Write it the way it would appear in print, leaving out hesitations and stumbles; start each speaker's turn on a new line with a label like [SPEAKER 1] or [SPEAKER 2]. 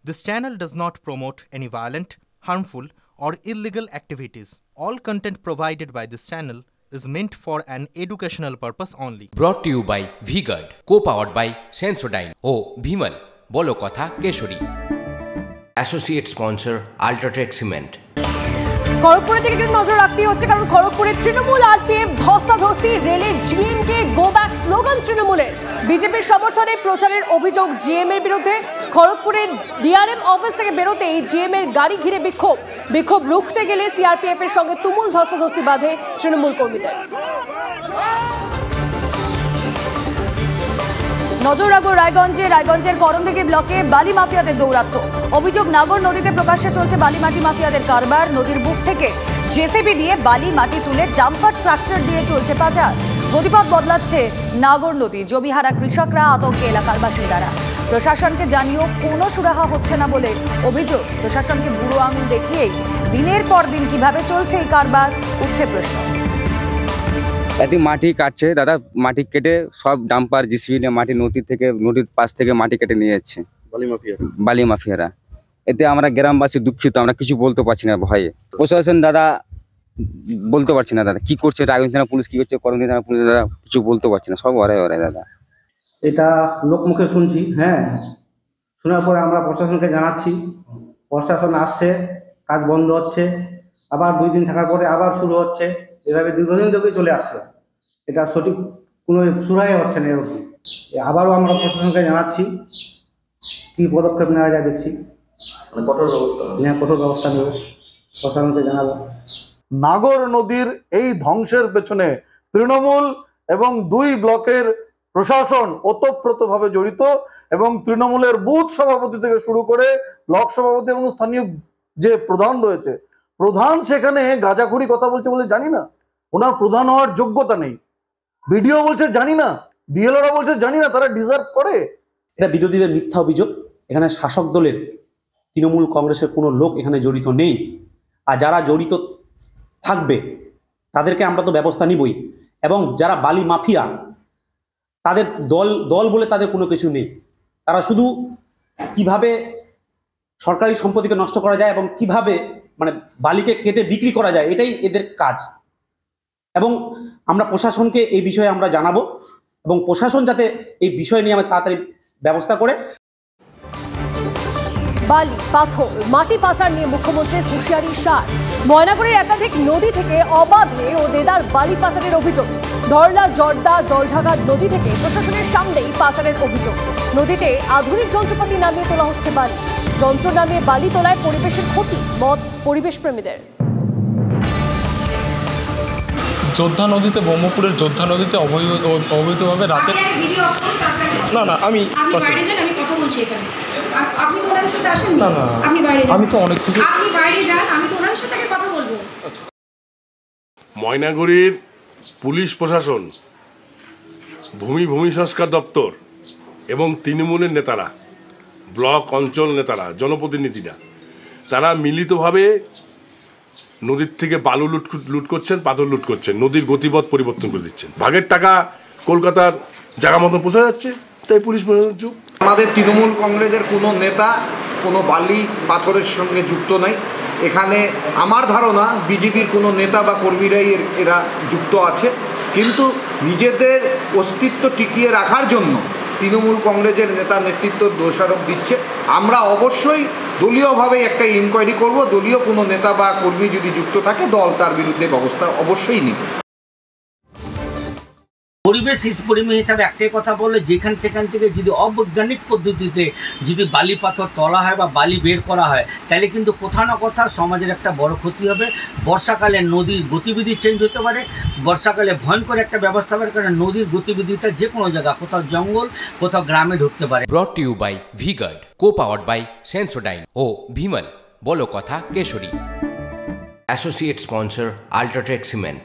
[SPEAKER 1] This channel does not promote any violent, harmful, or illegal activities. All content provided by this channel is meant for an educational purpose only.
[SPEAKER 2] Brought to you by V-Guard, co-powered by Sensodyne O Bhimal, বলো কথা Keshari. Associate sponsor Ultratech Cement।
[SPEAKER 3] খড়গপুরের দিকে একটু নজর রাখতে হচ্ছে, কারণ খড়গপুরের Trinamool RPF ধস্তাধস্তি, রেলের জিএমকে go back slogan তৃণমূলের। বিজেপির সমর্থনে প্রচারের অভিযোগ জিএম এর বিরুদ্ধে। খড়গপুরের ডিআরএম অফিস থেকে বেরোতেই জিএম এর গাড়ি ঘিরে বিক্ষোভ রুখতে গেলে সিআরপিএফ এর সঙ্গে তুমুল ধস্তাধস্তি বাঁধে তৃণমূল কর্মীদের। নজর রাখবো রায়গঞ্জের করণদিঘি ব্লকে বালি মাফিয়াদের দৌরাত্ম্য। অভিযোগ, নাগর নদীতে প্রকাশ্যে চলছে বালি মাটি মাফিয়াদের কারবার। নদীর বুক থেকে জেসিবি দিয়ে বালি মাটি তুলে ডাম্পার ট্রাক্টর দিয়ে চলছে পাচার। গতিপথ বদলাচ্ছে নাগর নদী। জমিহারা কৃষকরা, আতঙ্কে এলাকার বাসিন্দারা। প্রশাসনকে জানিয়েও কোনো সুরাহা হচ্ছে না বলে অভিযোগ। প্রশাসনকে বুড়ো আঙুল দেখিয়েই দিনের পর দিন কিভাবে চলছে এই কারবার, উঠছে প্রশ্ন।
[SPEAKER 4] এটি মাটি কাটছে দাদা, মাটি কেটে সব ডাম্পার জিসিবি নিয়ে মাটি নদীর পাশ থেকে মাটি কেটে নিয়ে যাচ্ছে বালি মাফিয়ারা। এতে আমরা গ্রামবাসী দুঃখিত, আমরা কিছু বলতে পারছি না ভয়ে। প্রশাসন দাদা বলতে পারছি না দাদা কি করছে, রায়গঞ্জ থানা পুলিশ কি করছে, করণদিঘি থানা পুলিশ দাদা কিছু বলতে পারছি না, সব ওরাই দাদা।
[SPEAKER 5] এটা লোকমুখে শুনছি, হ্যাঁ, শোনার পরে আমরা প্রশাসনকে জানাচ্ছি। প্রশাসন আসছে, কাজ বন্ধ হচ্ছে, আবার 2 দিন থাকার পরে আবার শুরু হচ্ছে। এভাবে দীর্ঘদিন থেকে চলে আসছে। এটা সঠিক কোনো সুরাই হচ্ছে না। এরকম আবারও আমরা প্রশাসনকে জানাচ্ছি, কি পদক্ষেপ নেওয়া যায় দেখছি। কঠোর ব্যবস্থা নেব, প্রশাসনকে জানাবো।
[SPEAKER 6] নাগর নদীর এই ধ্বংসের পেছনে তৃণমূল এবং 2 ব্লকের প্রশাসন ওতপ্রোতভাবে জড়িত, এবং তৃণমূলের বুথ সভাপতি থেকে শুরু করে ব্লক সভাপতি এবং স্থানীয় যে প্রধান রয়েছে, প্রধান সেখানে গাঁজাখুরি কথা বলছে বলে জানি না, ওনার প্রধান হওয়ার যোগ্যতা নেই। বিডিও বলছে জানি না, বিএলওরা বলছে জানি না, তারা ডিজার্ভ করে।
[SPEAKER 7] এটা বিরোধীদের মিথ্যা অভিযোগ। এখানে শাসক দলের তৃণমূল কংগ্রেসের কোনো লোক এখানে জড়িত নেই। আর যারা জড়িত থাকবে তাদেরকে আমরা তো ব্যবস্থা নিবই। এবং যারা বালি মাফিয়া, তাদের দল বলে তাদের কোনো কিছু নেই। তারা শুধু কিভাবে সরকারি সম্পত্তিকে নষ্ট করা যায় এবং কিভাবে বালিকে কেটে বিক্রি করা যায়, এটাই এদের কাজ। এবং আমরা প্রশাসনকে এই বিষয়ে আমরা জানাবো, এবং প্রশাসন যাতে এই বিষয় নিয়ে তাড়াতাড়ি ব্যবস্থা করে।
[SPEAKER 3] বালি, পাথর, মাটি পাচার নিয়ে মুখ্যমন্ত্রীর হুঁশিয়ারি সার। ময়নাগুড়ির একাধিক নদী থেকে অবাধে ও দেদার বালি পাচারের অভিযোগ। ধরলা, জর্দা, জলঢাকা নদী থেকে প্রশাসনের সামনেই পাচারের অভিযোগ। নদীতে আধুনিক যন্ত্রপাতি নামিয়ে তোলা হচ্ছে বালি। যন্ত্র নামিয়ে বালি তোলায় পরিবেশের ক্ষতি, মত পরিবেশ প্রেমীদের।
[SPEAKER 8] যোদ্ধা নদীতে, ব্রহ্মপুরের যোদ্ধা নদীতে অবৈধভাবে রাতে আমি
[SPEAKER 9] কথা বলছি এখানে। আপনি তো ওনাদের সাথে আসেন না? আপনি বাইরে যান।
[SPEAKER 8] আমি তো অনেক কিছু,
[SPEAKER 9] আপনি বাইরে যান, আমি তো ওনাদের সাথে কথা বলবো।
[SPEAKER 10] ময়নাগুড়ির পুলিশ প্রশাসন, ভূমি সংস্কার দপ্তর এবং তৃণমূলের নেতারা, ব্লক অঞ্চল নেতারা, জনপ্রতিনিধিরা, তারা মিলিতভাবে নদীর থেকে বালু লুট করছেন, পাথর লুট করছেন, নদীর গতিপথ পরিবর্তন করে দিচ্ছেন। ভাগের টাকা কলকাতার জায়গা মতো পৌঁছে যাচ্ছে, তাই পুলিশ প্রশাসন চুপ।
[SPEAKER 11] আমাদের তৃণমূল কংগ্রেসের কোনো নেতা কোনো বালি পাথরের সঙ্গে যুক্ত নাই। এখানে আমার ধারণা বিজেপির কোনো নেতা বা কর্মীরাই এরা যুক্ত আছে, কিন্তু নিজেদের অস্তিত্ব টিকিয়ে রাখার জন্য তৃণমূল কংগ্রেসের নেতা নেতৃত্ব দোষারোপ দিচ্ছে। আমরা অবশ্যই দলীয়ভাবে একটা ইনকোয়ারি করব। দলীয় কোনো নেতা বা কর্মী যদি যুক্ত থাকে, দল তার বিরুদ্ধে ব্যবস্থা অবশ্যই নেবে।
[SPEAKER 12] পরিবেশ হিসাবে একটাই কথা বললে, সেখান থেকে যদি অবৈজ্ঞানিক পদ্ধতিতে যদি বালি পাথর তোলা হয় বা বালি বের করা হয়, তাহলে কিন্তু কোথাও না কোথাও সমাজের একটা বড় ক্ষতি হবে। বর্ষাকালে নদীর গতিবিধি চেঞ্জ হতে পারে, বর্ষাকালে ভয়ঙ্কর একটা ব্যবস্থা হবে, কারণ নদীর গতিবিধিটা যে কোনো জায়গা, কোথাও জঙ্গল, কোথাও গ্রামে ঢুকতে পারে।
[SPEAKER 2] Brought to you by V-Guard, co-powered by Sensodyne O Bhimal, বলো কথা Keshari. Associate sponsor Ultratech Cement।